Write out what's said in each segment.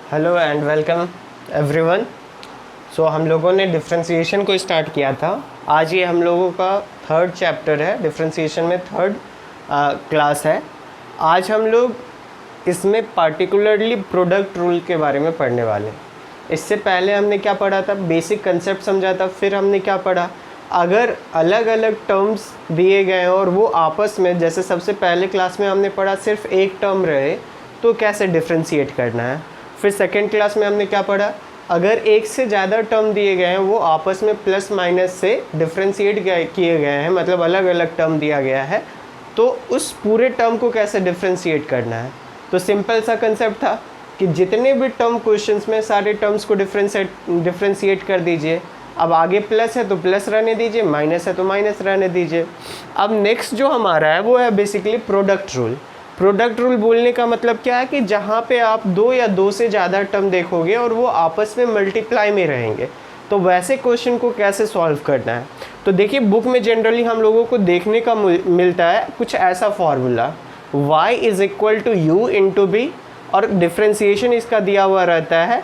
Hello and welcome everyone. हम लोगों ने डिफरेंशिएशन को स्टार्ट किया था। आज ये हम लोगों का थर्ड चैप्टर है, डिफरेंशिएशन में थर्ड क्लास है। आज हम लोग इसमें पार्टिकुलरली प्रोडक्ट रूल के बारे में पढ़ने वाले हैं। इससे पहले हमने क्या पढ़ा था, बेसिक कंसेप्ट समझा था। फिर हमने क्या पढ़ा, अगर अलग अलग टर्म्स दिए गए हैं और वो आपस में, जैसे सबसे पहले क्लास में हमने पढ़ा सिर्फ एक टर्म रहे तो कैसे डिफ्रेंशिएट करना है। फिर सेकेंड क्लास में हमने क्या पढ़ा, अगर एक से ज़्यादा टर्म दिए गए हैं वो आपस में प्लस माइनस से डिफ्रेंशिएट किए गए हैं, मतलब अलग अलग टर्म दिया गया है, तो उस पूरे टर्म को कैसे डिफ्रेंशिएट करना है। तो सिंपल सा कंसेप्ट था कि जितने भी टर्म क्वेश्चंस में सारे टर्म्स को डिफ्रेंशिएट कर दीजिए। अब आगे प्लस है तो प्लस रहने दीजिए, माइनस है तो माइनस रहने दीजिए। अब नेक्स्ट जो हमारा है वो है basically product rule. Product rule बोलने का मतलब क्या है कि जहाँ पे आप दो या दो से ज़्यादा टर्म देखोगे और वो आपस में मल्टीप्लाई में रहेंगे, तो वैसे क्वेश्चन को कैसे सॉल्व करना है। तो देखिए, बुक में जनरली हम लोगों को देखने का मिलता है कुछ ऐसा formula, y is equal to u into b, और डिफ्रेंशिएशन इसका दिया हुआ रहता है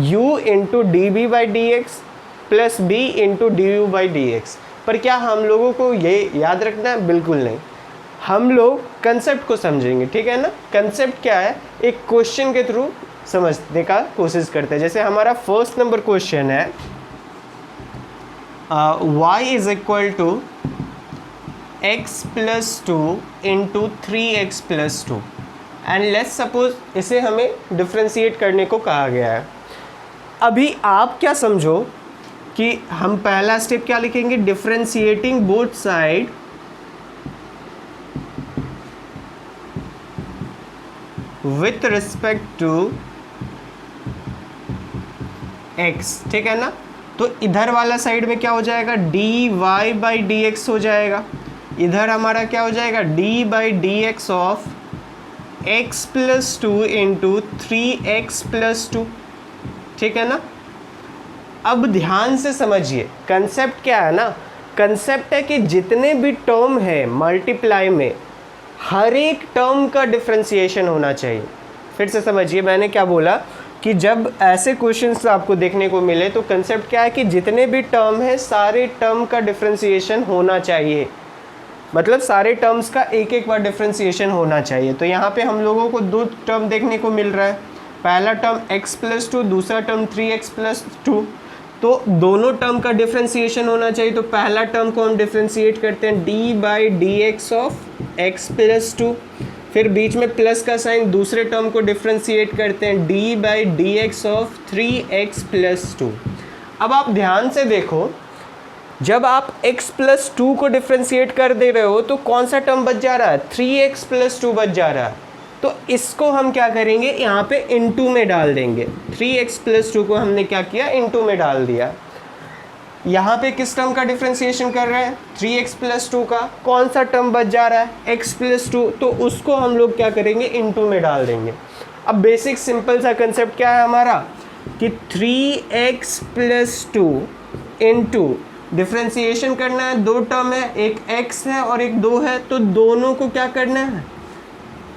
u into d b by d x plus b into d u by d x. पर क्या हम लोगों को ये याद रखना है? बिल्कुल नहीं। हम लोग कंसेप्ट को समझेंगे, ठीक है ना। कंसेप्ट क्या है, एक क्वेश्चन के थ्रू समझने का कोशिश करते हैं। जैसे हमारा फर्स्ट नंबर क्वेश्चन है y is equal to x plus two into 3x plus two, and let's suppose इसे हमें डिफ्रेंशिएट करने को कहा गया है। अभी आप क्या समझो कि हम पहला स्टेप क्या लिखेंगे, differentiating both side with respect to x, ठीक है ना। तो इधर वाला साइड में क्या हो जाएगा, dy बाई डी एक्स हो जाएगा। इधर हमारा क्या हो जाएगा, d by d x of x plus two into 3x plus to, ठीक है ना। अब ध्यान से समझिए, कंसेप्ट क्या है ना, कंसेप्ट है कि जितने भी टर्म है मल्टीप्लाई में, हर एक टर्म का डिफ्रेंशिएशन होना चाहिए। फिर से समझिए, मैंने क्या बोला कि जब ऐसे क्वेश्चंस आपको देखने को मिले तो कंसेप्ट क्या है कि जितने भी टर्म है सारे टर्म का डिफ्रेंशिएशन होना चाहिए, मतलब सारे टर्म्स का एक एक बार डिफ्रेंशिएशन होना चाहिए। तो यहाँ पे हम लोगों को दो टर्म देखने को मिल रहा है, पहला टर्म x प्लस टू, दूसरा टर्म 3x प्लस टू। तो दोनों टर्म का डिफ्रेंशिएशन होना चाहिए। तो पहला टर्म को हम डिफ्रेंशिएट करते हैं d by d x of x plus to, फिर बीच में प्लस का साइन, दूसरे टर्म को डिफ्रेंशिएट करते हैं d by d x of 3x plus to. अब आप ध्यान से देखो, जब आप x प्लस टू को डिफ्रेंशिएट कर दे रहे हो तो कौन सा टर्म बच जा रहा है, 3x प्लस टू बच जा रहा है। तो इसको हम क्या करेंगे, यहाँ पे इनटू में डाल देंगे। 3x प्लस टू को हमने क्या किया, इनटू में डाल दिया। यहाँ पे किस टर्म का डिफ्रेंशिएशन कर रहे हैं, 3x प्लस टू का। कौन सा टर्म बच जा रहा है, x प्लस टू, तो उसको हम लोग क्या करेंगे, इनटू में डाल देंगे। अब बेसिक सिंपल सा कंसेप्ट क्या है हमारा कि 3x plus two into, differentiation करना है, दो टर्म है, एक x है और एक 2 है, तो दोनों को क्या करना है,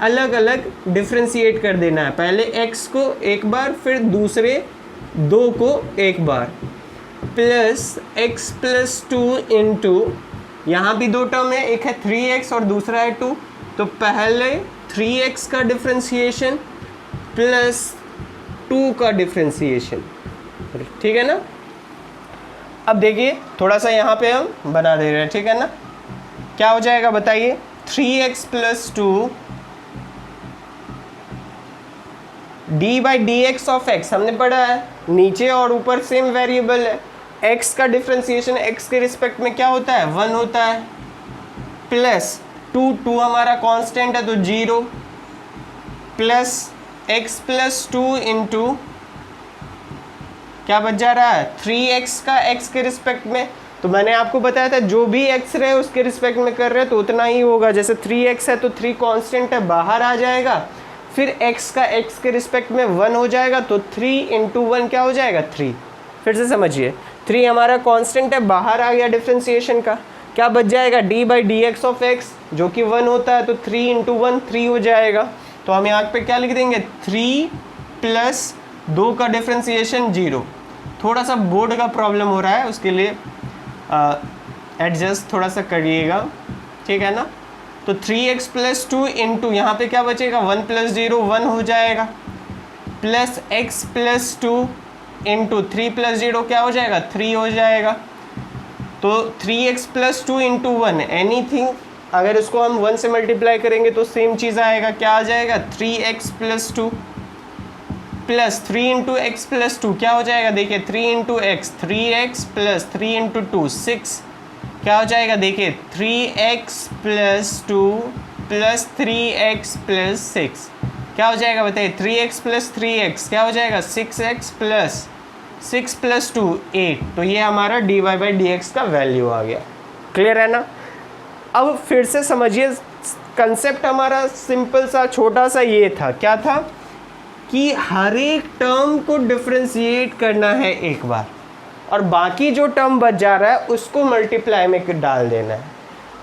अलग अलग डिफ्रेंशिएट कर देना है। पहले x को एक बार, फिर दूसरे 2 को एक बार, plus x plus two into, यहाँ भी दो टर्म है, एक है 3x और दूसरा है 2, तो पहले 3x का डिफ्रेंशिएशन प्लस 2 का डिफ्रेंशिएशन, ठीक है ना। अब देखिए थोड़ा सा यहाँ पे हम बना दे रहे हैं, ठीक है ना। क्या हो जाएगा बताइए, 3x plus to d by d x of x हमने पढ़ा है, नीचे और ऊपर सेम वेरिएबल है। x का डिफ्रेंशिएशन x के रिस्पेक्ट में क्या होता है, 1 होता है, प्लस 2 हमारा कांस्टेंट है तो 0, plus x plus two into क्या बच जा रहा है, 3x का x के रिस्पेक्ट में। तो मैंने आपको बताया था जो भी x रहे उसके रिस्पेक्ट में कर रहे हैं तो उतना ही होगा। जैसे 3x है तो 3 कांस्टेंट है, बाहर आ जाएगा, फिर x का x के रिस्पेक्ट में 1 हो जाएगा, तो 3 इंटू 1 क्या हो जाएगा, 3। फिर से समझिए, 3 हमारा कांस्टेंट है, बाहर आ गया डिफ्रेंशिएशन का, क्या बच जाएगा, d by d x of x जो कि 1 होता है, तो 3 इंटू 1 3 हो जाएगा। तो हम यहाँ पे क्या लिख देंगे, 3 प्लस 2 का डिफ्रेंसिएशन 0। थोड़ा सा बोर्ड का प्रॉब्लम हो रहा है, उसके लिए एडजस्ट थोड़ा सा करिएगा, ठीक है ना। तो 3x + 2 इंटू यहाँ पे क्या बचेगा, 1 + 0 1 हो जाएगा, प्लस x + 2 इंटू 3 + 0 क्या हो जाएगा, 3 हो जाएगा। तो 3x + 2 इंटू 1 एनीथिंग, अगर इसको हम 1 से मल्टीप्लाई करेंगे तो सेम चीज़ आएगा, क्या आ जाएगा, 3x + 2 plus 3 into x plus 2 क्या हो जाएगा, देखिए 3 इंटू एक्स 3x + 3 इंटू 2 6 क्या हो जाएगा, देखिए 3x + 2 + 3x + 6 क्या हो जाएगा, बताइए 3x + 3x क्या हो जाएगा, 6x + 6 + 2 8। तो ये हमारा dy/dx का वैल्यू आ गया। क्लियर है ना। अब फिर से समझिए, कंसेप्ट हमारा सिंपल सा छोटा सा ये था, क्या था कि हर एक टर्म को डिफ्रेंशिएट करना है एक बार, और बाकी जो टर्म बच जा रहा है उसको मल्टीप्लाई में डाल देना है।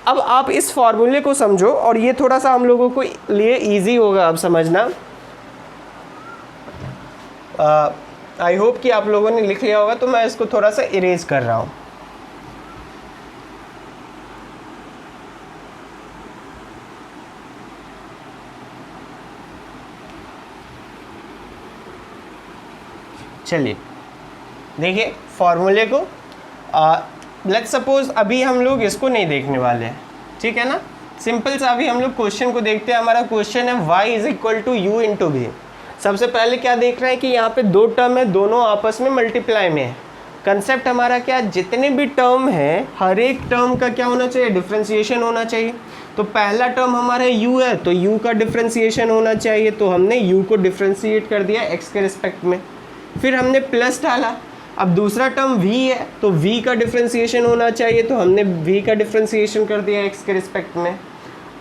अब आप इस फॉर्मूले को समझो, और ये थोड़ा सा हम लोगों को लिए इजी होगा अब समझना। आई होप कि आप लोगों ने लिख लिया होगा, तो मैं इसको थोड़ा सा इरेज कर रहा हूँ। चलिए देखिए फॉर्मूले को, लेट्स सपोज अभी हम लोग इसको नहीं देखने वाले हैं, ठीक है ना। सिंपल सा अभी हम लोग क्वेश्चन को देखते हैं। हमारा क्वेश्चन है y = u × v। सबसे पहले क्या देख रहे हैं कि यहाँ पे 2 टर्म है, दोनों आपस में मल्टीप्लाई में है। कंसेप्ट हमारा क्या, जितने भी टर्म हैं हर एक टर्म का क्या होना चाहिए, डिफ्रेंसिएशन होना चाहिए। तो पहला टर्म हमारा u है, तो u का डिफ्रेंसिएशन होना चाहिए, तो हमने u को डिफ्रेंशिएट कर दिया x के रिस्पेक्ट में, फिर हमने प्लस डाला। अब दूसरा टर्म v है, तो v का डिफ्रेंसिएशन होना चाहिए, तो हमने v का डिफ्रेंसिएशन कर दिया x के रिस्पेक्ट में।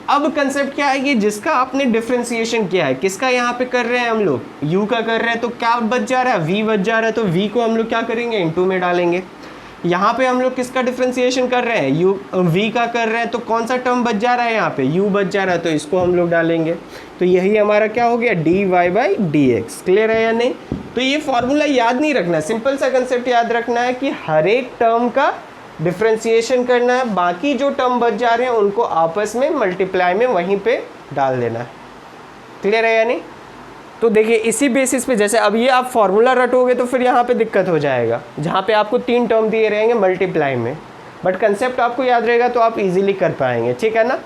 अब कंसेप्ट क्या है कि जिसका आपने डिफ्रेंसिएशन किया है, किसका यहाँ पे कर रहे हैं हम लोग, u का कर रहे हैं, तो क्या बच जा रहा है, v बच जा रहा है। तो v को हम लोग क्या करेंगे, इनटू में डालेंगे। यहाँ पे हम लोग किसका डिफ्रेंसिएशन कर रहे हैं, v का कर रहे हैं, तो कौन सा टर्म बच जा रहा है, यहाँ पे u बच जा रहा है, तो इसको हम लोग डालेंगे। तो यही हमारा क्या हो गया, dy/dx। क्लियर है या नहीं। तो ये फॉर्मूला याद नहीं रखना है, सिंपल सा कंसेप्ट याद रखना है कि हर एक टर्म का डिफ्रेंसिएशन करना है, बाकी जो टर्म बच जा रहे हैं उनको आपस में मल्टीप्लाई में वहीं पे डाल देना है। क्लियर है या नहीं। तो देखिए इसी बेसिस पे, जैसे अब ये आप फॉर्मूला रटोगे तो फिर यहाँ पे दिक्कत हो जाएगा, जहाँ पे आपको 3 टर्म दिए रहेंगे मल्टीप्लाई में, बट कंसेप्ट आपको याद रहेगा तो आप इजीली कर पाएंगे, ठीक है ना।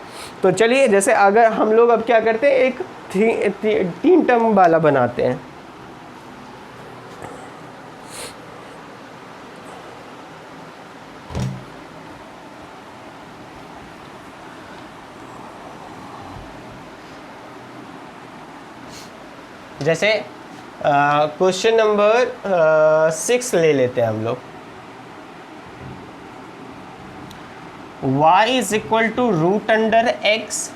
तो चलिए, जैसे अगर हम लोग अब क्या करते हैं, एक 3 टर्म वाला बनाते हैं। जैसे क्वेश्चन नंबर 6 ले लेते हैं हम लोग। y = √x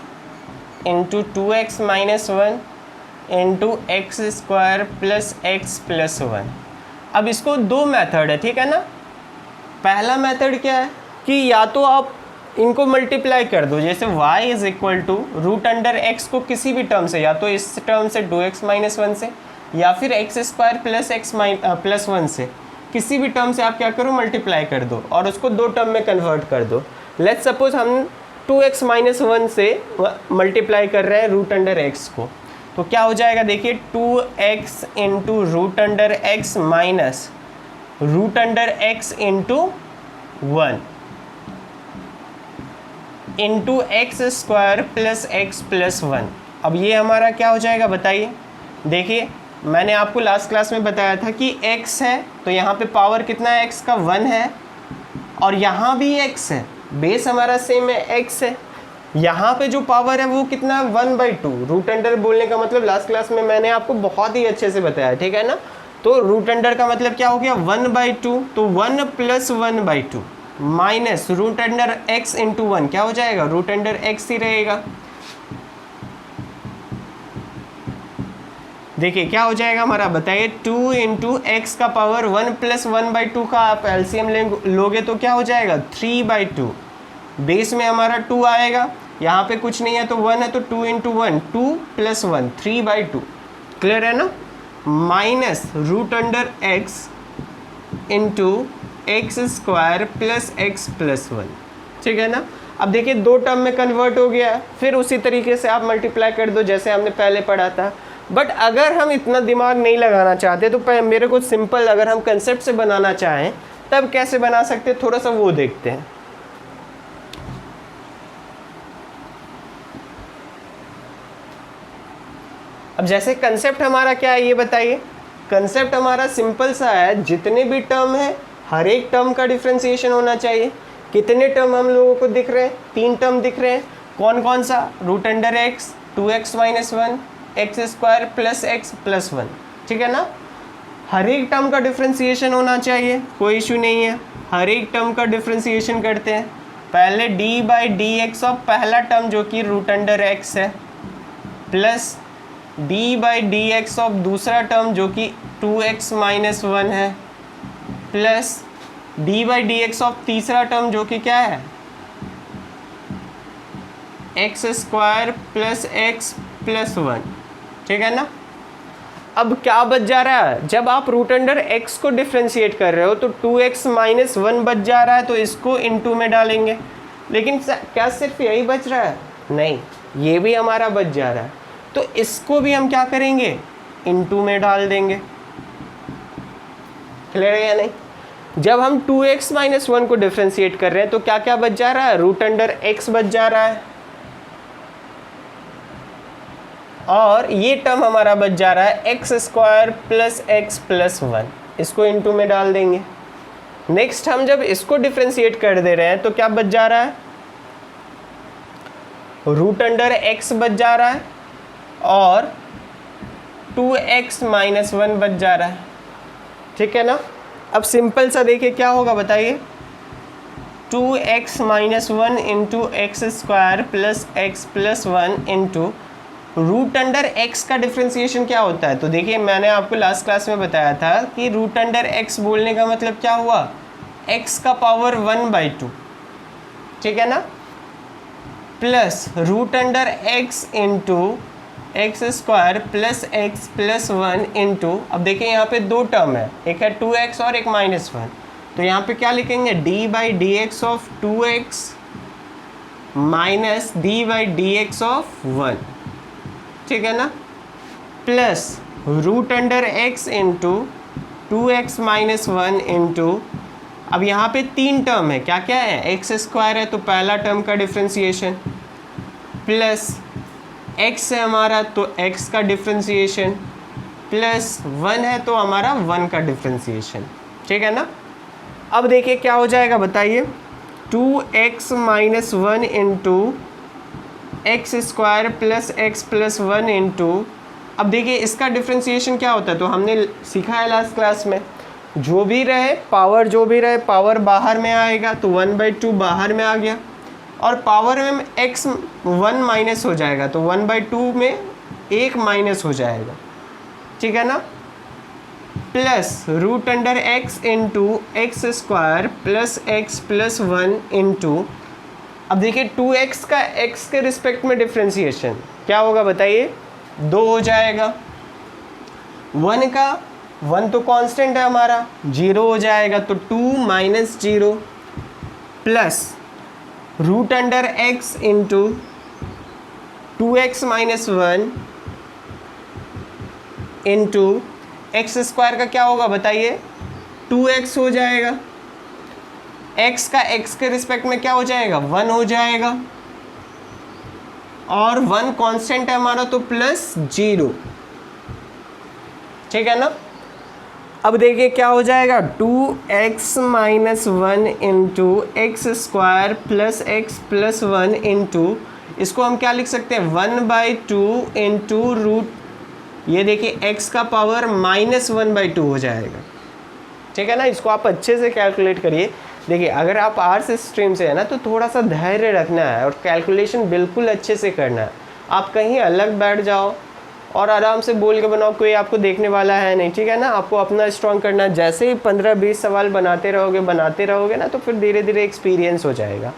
× 2x - 1 × x² + x + 1। अब इसको 2 मेथड है, ठीक है ना। पहला मेथड क्या है कि या तो आप इनको मल्टीप्लाई कर दो, जैसे y = √x को किसी भी टर्म से, या तो इस टर्म से 2x - 1 से, या फिर x² + x + 1 से, किसी भी टर्म से आप क्या करो, मल्टीप्लाई कर दो और उसको 2 टर्म में कन्वर्ट कर दो। लेट्स सपोज हम 2x - 1 से मल्टीप्लाई कर रहे हैं √x को, तो क्या हो जाएगा, देखिए 2x × √x minus √x × 1 into x² + x + 1। अब ये हमारा क्या हो जाएगा, बताइए। देखिए मैंने आपको लास्ट क्लास में बताया था कि x है, तो यहाँ पे पावर कितना है, x का 1 है, और यहाँ भी x है, बेस हमारा सेम है, x है। यहाँ पे जो पावर है वो कितना है, 1/2। रूट अंडर बोलने का मतलब लास्ट क्लास में मैंने आपको बहुत ही अच्छे से बताया, ठीक है ना। तो रूट अंडर का मतलब क्या हो गया, 1/2, तो 1 + 1/2 माइनस √x × 1 क्या हो जाएगा, √x ही रहेगा। देखिए क्या हो जाएगा हमारा, बताइए 2 × x का पावर 1 + 1/2 का आप एलसीएम लोगे तो क्या हो जाएगा, 3/2। बेस में हमारा 2 आएगा, यहाँ पे कुछ नहीं है तो 1 है, तो 2 × 1 2 + 1 3/2। क्लियर है ना। Minus root under x into x square plus x plus one. ठीक है ना। अब देखिए दो टर्म में कन्वर्ट हो गया, फिर उसी तरीके से आप मल्टीप्लाई कर दो जैसे हमने पहले पढ़ा था। बट अगर हम इतना दिमाग नहीं लगाना चाहते तो मेरे को सिंपल, अगर हम कंसेप्ट से बनाना चाहें तब कैसे बना सकते, थोड़ा सा वो देखते हैं। अब जैसे कंसेप्ट हमारा क्या है ये बताइए। कंसेप्ट हमारा सिंपल सा है, जितने भी टर्म है हर एक टर्म का डिफरेंशिएशन होना चाहिए। कितने टर्म हम लोगों को दिख रहे हैं? 3 टर्म दिख रहे हैं। कौन कौन सा? Root under x, 2x minus 1, x square plus x plus 1। ठीक है ना। हर एक टर्म का डिफरेंशिएशन होना चाहिए, कोई इशू नहीं है। हर एक टर्म का डिफरेंशिएशन करते हैं। पहले D by d x of पहला टर्म जो कि रूट अंडर एक्स है, plus D by d x of दूसरा टर्म जो कि 2x माइनस 1 है, plus D by d x of तीसरा टर्म जो कि क्या है, x square plus x plus 1। ठीक है ना। अब क्या बच जा रहा है? जब आप रूट अंडर एक्स को डिफ्रेंशिएट कर रहे हो तो 2x माइनस 1 बच जा रहा है, तो इसको इनटू में डालेंगे। लेकिन क्या सिर्फ यही बच रहा है? नहीं, ये भी हमारा बच जा रहा है, तो इसको भी हम क्या करेंगे? इनटू में डाल देंगे। क्लियर है या नहीं? जब हम 2x माइनस 1 को डिफ्रेंशिएट कर रहे हैं तो क्या क्या बच जा रहा है? रूट अंडर x बच जा रहा है, और ये टर्म हमारा बच जा रहा है x square plus x plus 1। इसको इनटू में डाल देंगे। नेक्स्ट हम जब इसको डिफ्रेंशिएट कर दे रहे हैं तो क्या बच जा रहा है? रूट अंडर x बच जा रहा है और 2x माइनस 1 बच जा रहा है। ठीक है ना। अब सिंपल सा देखिए क्या होगा बताइए। 2x minus 1 into x square plus x plus 1 into root under x का डिफ्रेंशिएशन क्या होता है? तो देखिए मैंने आपको लास्ट क्लास में बताया था कि रूट अंडर x बोलने का मतलब क्या हुआ? x का पावर 1/2। ठीक है ना। Plus root under x into x square plus x plus 1 into, अब देखिए यहाँ पे दो टर्म है, एक है 2x और एक -1, तो यहाँ पे क्या लिखेंगे? d by d x of 2x minus d by d x of 1। ठीक है ना। Plus root under x into 2x minus 1 into, अब यहाँ पे 3 टर्म है, क्या क्या है? एक्स स्क्वायर है तो पहला टर्म का डिफ्रेंशिएशन, प्लस x है हमारा तो x का डिफ्रेंशिएशन, प्लस 1 है तो हमारा 1 का डिफ्रेंशिएशन। ठीक है ना। अब देखिए क्या हो जाएगा बताइए। 2x minus 1 into x square plus x plus 1 into, अब देखिए इसका डिफ्रेंशिएशन क्या होता है? तो हमने सीखा है लास्ट क्लास में, जो भी रहे पावर बाहर में आएगा, तो 1/2 बाहर में आ गया, और पावर में x 1 माइनस हो जाएगा, तो 1/2 में 1 माइनस हो जाएगा। ठीक है ना। Plus root under x into x square plus x plus 1 into, अब देखिए 2x का x के रिस्पेक्ट में डिफ्रेंशिएशन क्या होगा बताइए? 2 हो जाएगा। 1 तो कांस्टेंट है हमारा, 0 हो जाएगा, तो 2 minus 0 plus root under x into 2x minus 1 into x square का क्या होगा बताइए? 2x हो जाएगा। x का x के रिस्पेक्ट में क्या हो जाएगा? 1 हो जाएगा, और 1 कांस्टेंट है हमारा तो प्लस 0। ठीक है ना। अब देखिए क्या हो जाएगा? 2x minus 1 into x square plus x plus 1 into, इसको हम क्या लिख सकते हैं? 1/2 इंटू रूट, ये देखिए x का पावर -1/2 हो जाएगा। ठीक है ना। इसको आप अच्छे से कैलकुलेट करिए। देखिए अगर आप आर्ट्स स्ट्रीम से है ना तो थोड़ा सा धैर्य रखना है और कैलकुलेशन बिल्कुल अच्छे से करना है। आप कहीं अलग बैठ जाओ और आराम से बोल के बनाओ, कोई आपको देखने वाला है नहीं। ठीक है ना। आपको अपना स्ट्रॉन्ग करना है। जैसे ही 15-20 सवाल बनाते रहोगे ना तो फिर धीरे धीरे एक्सपीरियंस हो जाएगा।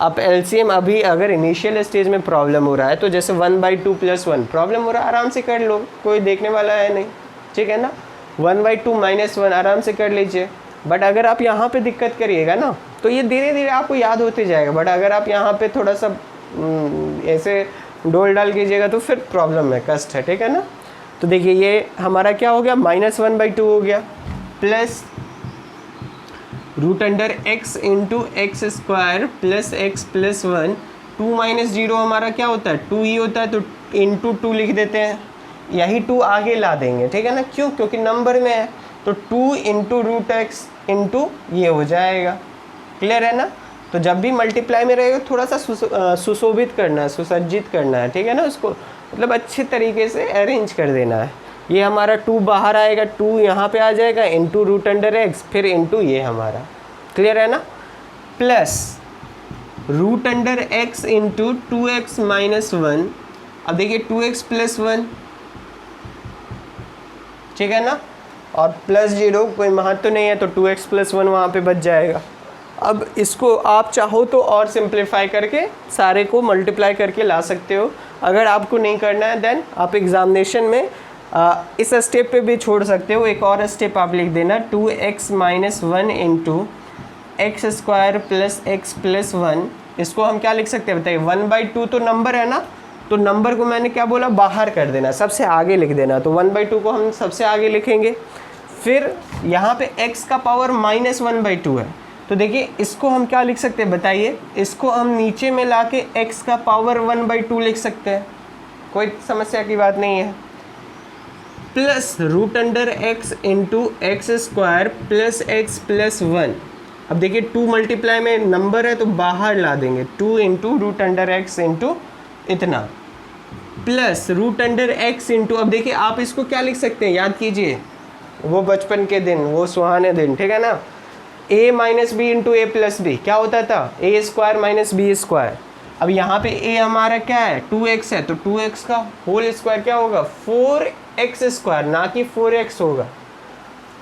आप एलसीएम अभी अगर इनिशियल स्टेज में प्रॉब्लम हो रहा है तो जैसे 1/2 + 1 प्रॉब्लम हो रहा है, आराम से कर लो, कोई देखने वाला है नहीं। ठीक है ना। 1/2 -1 आराम से कर लीजिए। बट अगर आप यहाँ पे दिक्कत करिएगा ना तो ये धीरे धीरे आपको याद होते जाएगा। बट अगर आप यहाँ पे थोड़ा सा ऐसे डोल डाल कीजिएगा तो फिर प्रॉब्लम है, कष्ट है, ठीक है ना। तो देखिए ये हमारा क्या हो गया, -1/2 हो गया, plus √x into x square plus x plus 1। 2 - 0 हमारा क्या होता है, 2 ही होता है, तो इंटू 2 लिख देते हैं, यही 2 आगे ला देंगे, ठीक है ना। क्यों, क्योंकि नंबर में है, तो 2 इंटू √x इंटू ये हो जाएगा। क्लियर है ना। तो जब भी मल्टीप्लाई में रहेगा थोड़ा सा सुशोभित करना है, सुसज्जित करना है, ठीक है ना, उसको मतलब अच्छे तरीके से अरेंज कर देना है। ये हमारा 2 बाहर आएगा, 2 यहाँ पे आ जाएगा, इंटू √x, फिर इंटू ये हमारा, क्लियर है ना, प्लस √x इंटू 2x - 1। अब देखिए 2x + 1, ठीक है ना, और +0 कोई महत्व नहीं है, तो 2x + 1 वहाँ पे बच जाएगा। अब इसको आप चाहो तो और सिंप्लीफाई करके सारे को मल्टीप्लाई करके ला सकते हो। अगर आपको नहीं करना है देन आप एग्जामिनेशन में इस स्टेप पे भी छोड़ सकते हो। एक और स्टेप आप लिख देना, 2x - 1 into x square plus x plus 1। इसको हम क्या लिख सकते हैं बताइए, 1/2 तो नंबर है ना, तो नंबर को मैंने क्या बोला, बाहर कर देना, सबसे आगे लिख देना। तो 1/2 को हम सबसे आगे लिखेंगे। फिर यहाँ पे x का पावर -1/2 है, तो देखिए इसको हम क्या लिख सकते हैं बताइए, इसको हम नीचे में ला के x का पावर 1/2 लिख सकते हैं, कोई समस्या की बात नहीं है। Plus √x into x square plus x plus 1। अब देखिए 2 मल्टीप्लाई में नंबर है तो बाहर ला देंगे, 2 इंटू √x इंटू इतना, प्लस √x इंटू, अब देखिए आप इसको क्या लिख सकते हैं, याद कीजिए वो बचपन के दिन, वो सुहाने दिन, ठीक है ना। a - b into a + b क्या होता था, a² - b²। अब यहाँ पे a हमारा क्या है, 2x है, तो 2x का होल स्क्वायर क्या होगा, 4x², ना कि 4x होगा।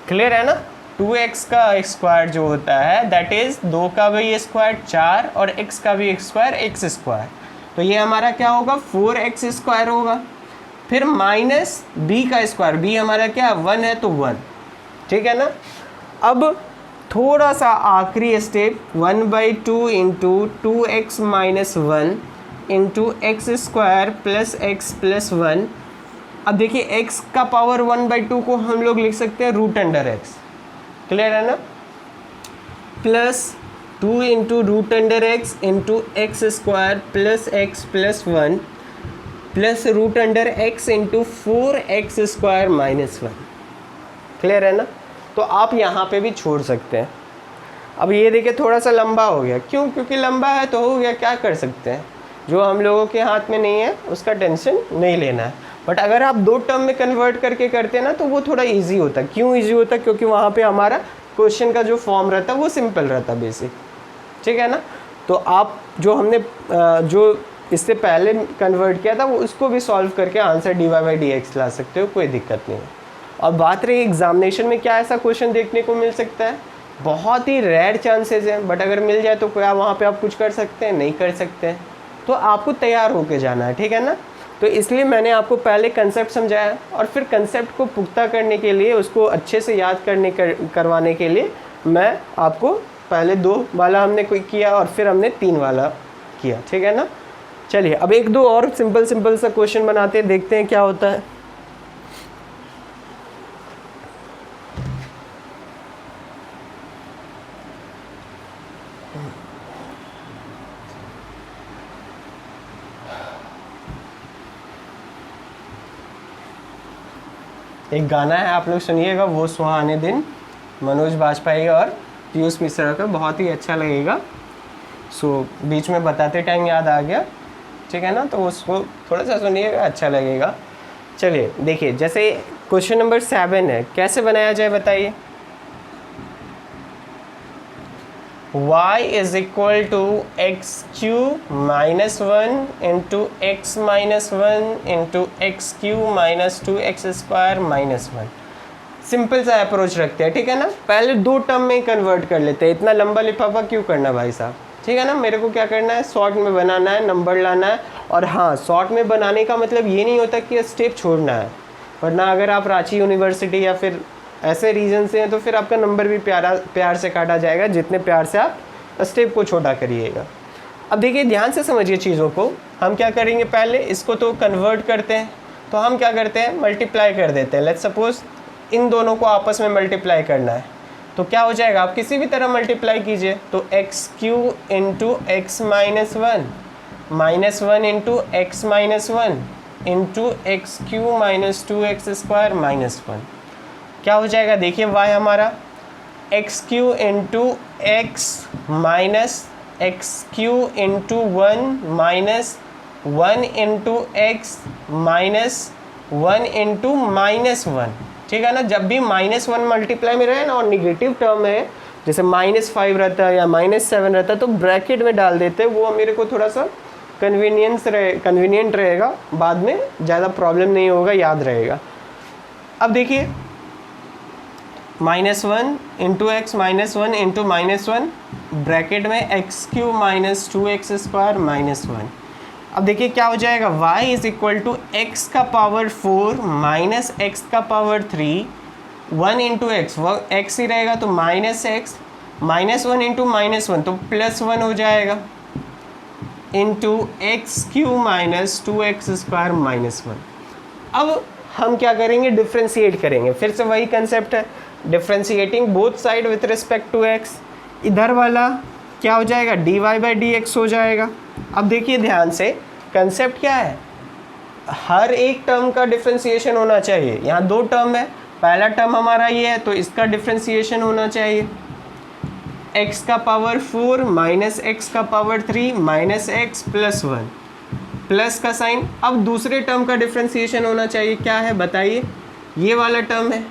क्लियर है ना। 2x का स्क्वायर जो होता है दैट इज 2 का भी स्क्वायर 4 और x का भी स्क्वायर x²। तो ये हमारा क्या होगा, 4x² होगा। फिर -b का स्क्वायर, b हमारा क्या 1 है तो 1, ठीक है ना। अब थोड़ा सा आखिरी step, 1/2 into 2x - 1 into x² plus x plus 1। अब देखिए x का पावर 1/2 को हम लोग लिख सकते हैं √x, क्लियर है ना, plus 2 into √x into x² plus x plus 1 plus √x into 4x² - 1। Clear है ना। तो आप यहाँ पे भी छोड़ सकते हैं। अब ये देखिए थोड़ा सा लंबा हो गया, क्यों, क्योंकि लंबा है तो हो गया, क्या कर सकते हैं, जो हम लोगों के हाथ में नहीं है उसका टेंशन नहीं लेना है। बट अगर आप 2 टर्म में कन्वर्ट करके करते हैं ना तो वो थोड़ा इजी होता है। क्यों इजी होता है, क्योंकि वहाँ पे हमारा क्वेश्चन का जो फॉर्म रहता है वो सिंपल रहता है बेसिक, ठीक है ना। तो आप जो हमने जो इससे पहले कन्वर्ट किया था वो उसको भी सॉल्व करके आंसर dy/dx ला सकते हो, कोई दिक्कत नहीं है। और बात रही एग्जामिनेशन में क्या ऐसा क्वेश्चन देखने को मिल सकता है, बहुत ही रेयर चांसेस हैं, बट अगर मिल जाए तो क्या वहाँ पे आप कुछ कर सकते हैं, नहीं कर सकते हैं। तो आपको तैयार होके जाना है, ठीक है ना। तो इसलिए मैंने आपको पहले कंसेप्ट समझाया और फिर कंसेप्ट को पुख्ता करने के लिए, उसको अच्छे से याद करवाने के लिए मैं आपको पहले 2 वाला हमने कोई किया और फिर हमने 3 वाला किया, ठीक है ना। चलिए अब 1-2 और सिंपल सा क्वेश्चन बनाते हैं, देखते हैं क्या होता है। एक गाना है, आप लोग सुनिएगा, वो सुहाने दिन, मनोज बाजपेयी और पीयूष मिश्रा का, बहुत ही अच्छा लगेगा। सो बीच में बताते टाइम याद आ गया, ठीक है ना, तो उसको थोड़ा सा सुनिएगा, अच्छा लगेगा। चलिए देखिए, जैसे क्वेश्चन नंबर 7 है, कैसे बनाया जाए बताइए। y is equal to x³ - 1 into x - 1 into x³ - 2x² - 1। Simple सा अप्रोच रखते हैं, ठीक है ना। पहले 2 टर्म में कन्वर्ट कर लेते हैं, इतना लंबा लिफाफा क्यों करना भाई साहब, ठीक है ना। मेरे को क्या करना है, शॉर्ट में बनाना है, नंबर लाना है। और हाँ, शॉर्ट में बनाने का मतलब ये नहीं होता कि स्टेप छोड़ना है, वरना अगर आप रांची यूनिवर्सिटी या फिर ऐसे रीजन से हैं तो फिर आपका नंबर भी प्यार से काटा जाएगा, जितने प्यार से आप स्टेप को छोटा करिएगा। अब देखिए ध्यान से समझिए चीज़ों को। हम क्या करेंगे, पहले इसको तो कन्वर्ट करते हैं, तो हम क्या करते हैं, मल्टीप्लाई कर देते हैं। लेट्स सपोज इन दोनों को आपस में मल्टीप्लाई करना है, तो क्या हो जाएगा, आप किसी भी तरह मल्टीप्लाई कीजिए, तो x Q into x minus one into x minus one into x cube minus 2x square minus 1 क्या हो जाएगा, देखिए y हमारा x Q into x minus x Q into 1 minus 1 into x minus 1 into minus 1, ठीक है ना। जब भी -1 मल्टीप्लाई में रहे ना और निगेटिव टर्म है, जैसे -5 रहता है या -7 रहता है, तो ब्रैकेट में डाल देते हैं, वो मेरे को थोड़ा सा कन्वीनियंट रहेगा, बाद में ज़्यादा प्रॉब्लम नहीं होगा, याद रहेगा। अब देखिए -1 into x minus 1 into minus 1 bracket में x cube minus 2x square minus 1। अब देखिए क्या हो जाएगा, y is equal to x का पावर 4 माइनस एक्स का पावर 3 1 इंटू एक्स, वह एक्स ही रहेगा तो minus x minus 1 into minus 1 तो प्लस 1 हो जाएगा into x cube minus 2x square minus 1। अब हम क्या करेंगे, डिफ्रेंशिएट करेंगे, फिर से वही कंसेप्ट है, differentiating both side with respect to x। इधर वाला क्या हो जाएगा, dy बाई डी एक्स हो जाएगा। अब देखिए ध्यान से, कंसेप्ट क्या है, हर एक टर्म का डिफ्रेंशिएशन होना चाहिए। यहाँ दो टर्म है, पहला टर्म हमारा ये है तो इसका डिफ्रेंशिएशन होना चाहिए, x का पावर 4 माइनस एक्स का power 3 minus x plus 1 plus का साइन। अब दूसरे टर्म का डिफ्रेंशिएशन होना चाहिए, क्या है बताइए, ये वाला टर्म है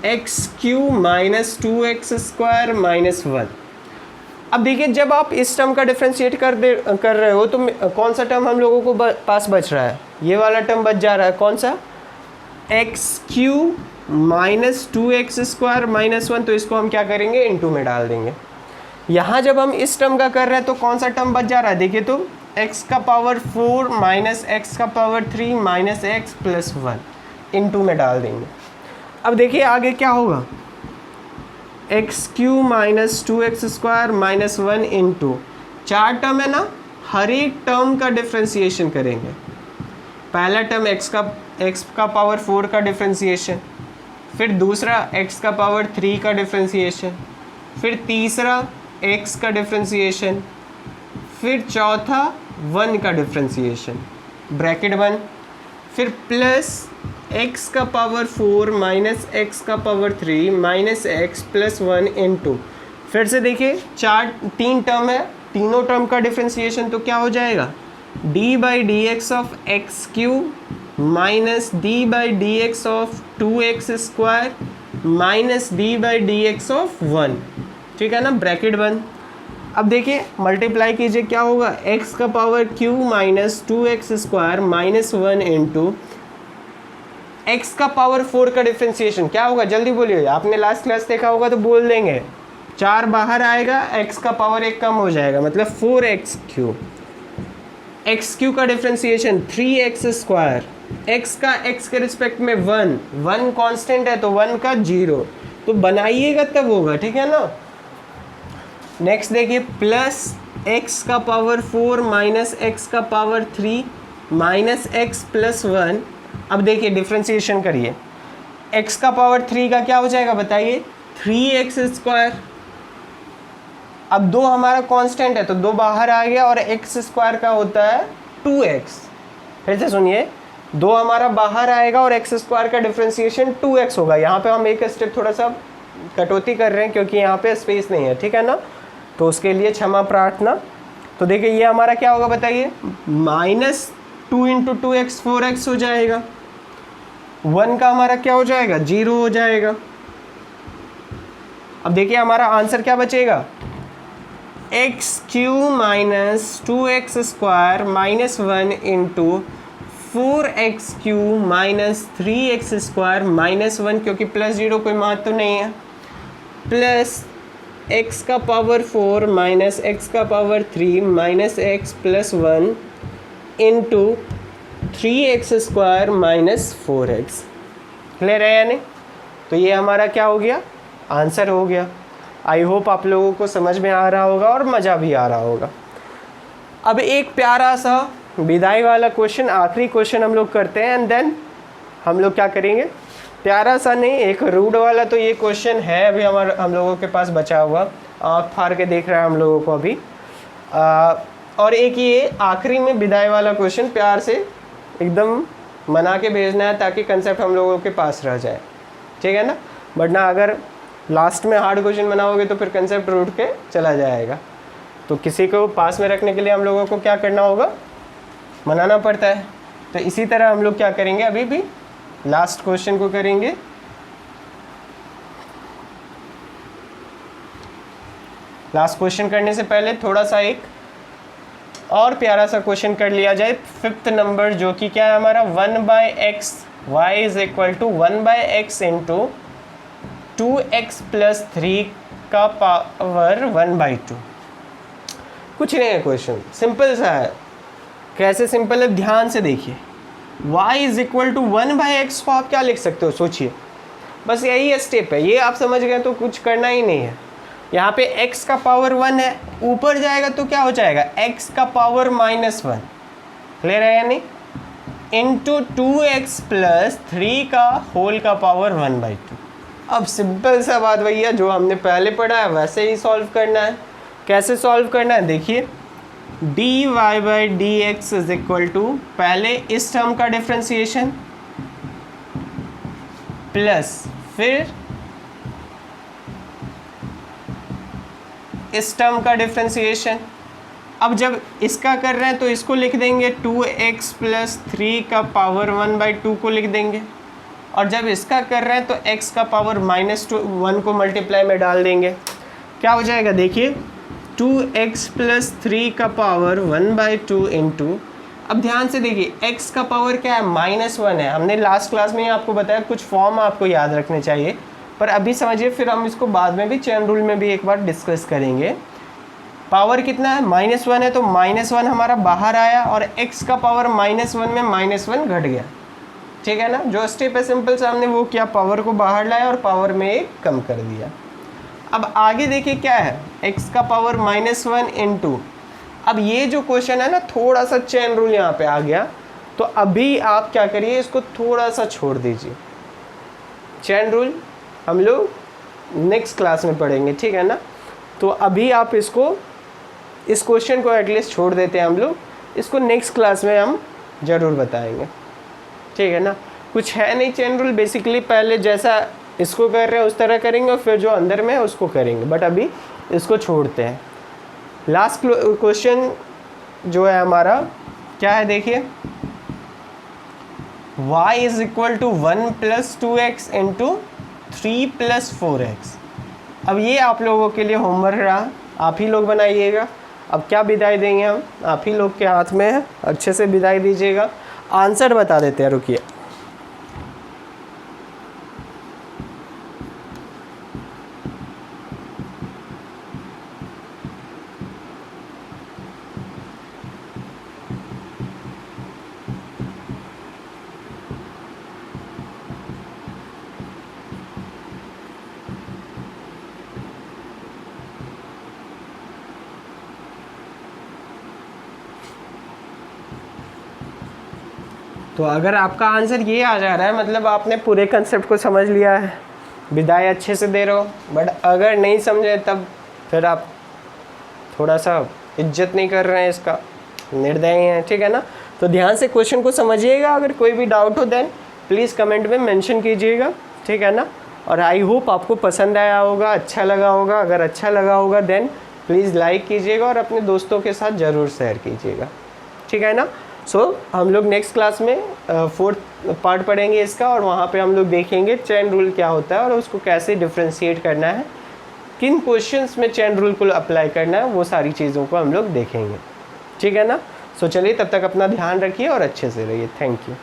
x cube minus 2x square minus 1। अब देखिए जब आप इस टर्म का डिफ्रेंशिएट कर रहे हो तो कौन सा टर्म हम लोगों को पास बच रहा है, ये वाला टर्म बच जा रहा है, कौन सा, x cube minus 2x square minus 1, तो इसको हम क्या करेंगे, इनटू में डाल देंगे। यहाँ जब हम इस टर्म का कर रहे हैं तो कौन सा टर्म बच जा रहा है, देखिए तो x का पावर 4 माइनस एक्स का power 3 minus x plus 1 into में डाल देंगे। अब देखिए आगे क्या होगा, x cube minus 2x square minus 1 into, चार टर्म है ना, हर एक टर्म का डिफ्रेंशिएशन करेंगे। पहला टर्म x का पावर 4 का डिफ्रेंशिएशन, फिर दूसरा x का पावर 3 का डिफ्रेंशिएशन, फिर तीसरा x का डिफ्रेंशिएशन, फिर चौथा 1 का डिफ्रेंशिएशन ब्रैकेट 1, फिर प्लस x का पावर 4 माइनस एक्स का power 3 minus x plus 1 into, फिर से देखिए तीन टर्म है, तीनों टर्म का डिफ्रेंशिएशन, तो क्या हो जाएगा, d by d x of x cube minus D by d x of 2x square minus D by d x of 1, ठीक है ना, ब्रैकेट 1। अब देखिए मल्टीप्लाई कीजिए, क्या होगा, x का power q minus 2x square minus 1 into x का पावर 4 का डिफ्रेंशिएशन क्या होगा, जल्दी बोलिए, आपने लास्ट क्लास देखा होगा तो बोल देंगे, 4 बाहर आएगा, x का पावर 1 कम हो जाएगा, मतलब 4x क्यू, एक्स क्यू का डिफ्रेंशिएशन 3x स्क्वायर, x का x के रिस्पेक्ट में 1 कांस्टेंट है तो 1 का 0, तो बनाइएगा तब होगा, ठीक है ना। नेक्स्ट देखिए प्लस x का पावर 4 माइनस एक्स का पावर 3 माइनस एक्स प्लस 1। अब देखिए डिफ्रेंशिएशन करिए, x का पावर 3 का क्या हो जाएगा बताइए, 3x स्क्वायर। अब 2 हमारा कांस्टेंट है तो 2 बाहर आ गया और x स्क्वायर का होता है 2x। फिर से सुनिए, 2 हमारा बाहर आएगा और x स्क्वायर का डिफ्रेंशिएशन 2x होगा। यहाँ पे हम एक स्टेप थोड़ा सा कटौती कर रहे हैं क्योंकि यहाँ पे स्पेस नहीं है, ठीक है ना, तो उसके लिए क्षमा प्रार्थना। तो देखिए ये हमारा क्या होगा बताइए, माइनस 2 इंटू 2x 4x हो जाएगा, 1 का हमारा क्या हो जाएगा, 0 हो जाएगा। अब देखिए हमारा आंसर क्या बचेगा, x cube minus 2x square minus 1 into 4x Q minus 3x square minus 1, क्योंकि प्लस 0 कोई महत्व तो नहीं है, प्लस x का पावर 4 माइनस एक्स का power 3 minus x plus 1 into 3x square minus 4x। Clear है या नहीं? तो ये हमारा क्या हो गया, आंसर हो गया। आई होप आप लोगों को समझ में आ रहा होगा और मज़ा भी आ रहा होगा। अब एक प्यारा सा विदाई वाला क्वेश्चन, आखिरी क्वेश्चन हम लोग करते हैं, एंड देन हम लोग क्या करेंगे, प्यारा सा नहीं, एक रूड वाला तो ये क्वेश्चन है अभी हम लोगों के पास बचा हुआ, आँख फाड़ के देख रहा है हम लोगों को अभी। और एक ये आखिरी में विदाई वाला क्वेश्चन प्यार से एकदम मना के भेजना है ताकि कंसेप्ट हम लोगों के पास रह जाए, ठीक है ना? वरना अगर लास्ट में हार्ड क्वेश्चन बनाओगे तो फिर कंसेप्ट रूट के चला जाएगा। तो किसी को पास में रखने के लिए हम लोगों को क्या करना होगा, मनाना पड़ता है। तो इसी तरह हम लोग क्या करेंगे, अभी भी लास्ट क्वेश्चन को करेंगे। लास्ट क्वेश्चन करने से पहले थोड़ा सा एक और प्यारा सा क्वेश्चन कर लिया जाए, 5th नंबर, जो कि क्या है हमारा 1/x y is equal to 1/x into 2x plus 3 का पावर 1/2। कुछ नहीं है क्वेश्चन, सिंपल सा है। कैसे सिंपल है, ध्यान से देखिए। y is equal to 1/x को आप क्या लिख सकते हो, सोचिए। बस यही है स्टेप है, ये आप समझ गए तो कुछ करना ही नहीं है। यहाँ पे x का पावर 1 है, ऊपर जाएगा तो क्या हो जाएगा, x का पावर -1, क्लियर है या नहीं, इंटू 2x प्लस 3 का होल का पावर 1/2। अब सिंपल सा बात भैया, जो हमने पहले पढ़ा है वैसे ही सॉल्व करना है। कैसे सॉल्व करना है, देखिए dy/dx इज इक्वल टू, पहले इस टर्म का डिफ्रेंसिएशन प्लस फिर इस टर्म का डिफ्रेंसिएशन। अब जब इसका कर रहे हैं तो इसको लिख देंगे 2x प्लस 3 का पावर 1/2 को लिख देंगे, और जब इसका कर रहे हैं तो x का पावर -1 को मल्टीप्लाई में डाल देंगे। क्या हो जाएगा, देखिए 2x प्लस 3 का पावर 1/2 इंटू, अब ध्यान से देखिए x का पावर क्या है, -1 है। हमने लास्ट क्लास में ही आपको बताया, कुछ फॉर्म आपको याद रखने चाहिए, पर अभी समझिए, फिर हम इसको बाद में भी चेन रूल में भी एक बार डिस्कस करेंगे। पावर कितना है, -1 है, तो -1 हमारा बाहर आया और x का पावर -1 में -1 घट गया, ठीक है ना? जो स्टेप है सिंपल सा, हमने वो किया, पावर को बाहर लाया और पावर में एक कम कर दिया। अब आगे देखिए क्या है, x का पावर -1 इंटू, अब ये जो क्वेश्चन है ना, थोड़ा सा चेन रूल यहाँ पे आ गया, तो अभी आप क्या करिए, इसको थोड़ा सा छोड़ दीजिए। चेन रूल हम लोग नेक्स्ट क्लास में पढ़ेंगे, ठीक है ना? तो अभी आप इसको, इस क्वेश्चन को एटलीस्ट छोड़ देते हैं हम लोग, इसको नेक्स्ट क्लास में हम ज़रूर बताएंगे, ठीक है ना? कुछ है नहीं चेन रूल, बेसिकली पहले जैसा इसको कर रहे हैं उस तरह करेंगे और फिर जो अंदर में है उसको करेंगे, बट अभी इसको छोड़ते हैं। लास्ट क्वेश्चन जो है हमारा क्या है, देखिए y is equal to 1 plus 2x into 3 plus 4x। अब ये आप लोगों के लिए होमवर्क रहा, आप ही लोग बनाइएगा। अब क्या विदाई देंगे हम, आप ही लोग के हाथ में है, अच्छे से विदाई दीजिएगा। आंसर बता देते हैं, रुकिए। तो अगर आपका आंसर ये आ जा रहा है, मतलब आपने पूरे कंसेप्ट को समझ लिया है, विदाई अच्छे से दे रहे हो। बट अगर नहीं समझे तब फिर आप थोड़ा सा इज्जत नहीं कर रहे हैं, इसका निर्दयी हैं, ठीक है ना? तो ध्यान से क्वेश्चन को समझिएगा। अगर कोई भी डाउट हो देन प्लीज़ कमेंट में मेंशन कीजिएगा, ठीक है ना? और आई होप आपको पसंद आया होगा, अच्छा लगा होगा। अगर अच्छा लगा होगा देन प्लीज़ लाइक कीजिएगा और अपने दोस्तों के साथ ज़रूर शेयर कीजिएगा, ठीक है ना? हम लोग नेक्स्ट क्लास में 4th पार्ट पढ़ेंगे इसका, और वहाँ पे हम लोग देखेंगे चेन रूल क्या होता है और उसको कैसे डिफ्रेंशिएट करना है, किन क्वेश्चंस में चेन रूल को अप्लाई करना है, वो सारी चीज़ों को हम लोग देखेंगे, ठीक है ना? चलिए तब तक अपना ध्यान रखिए और अच्छे से रहिए। Thank you.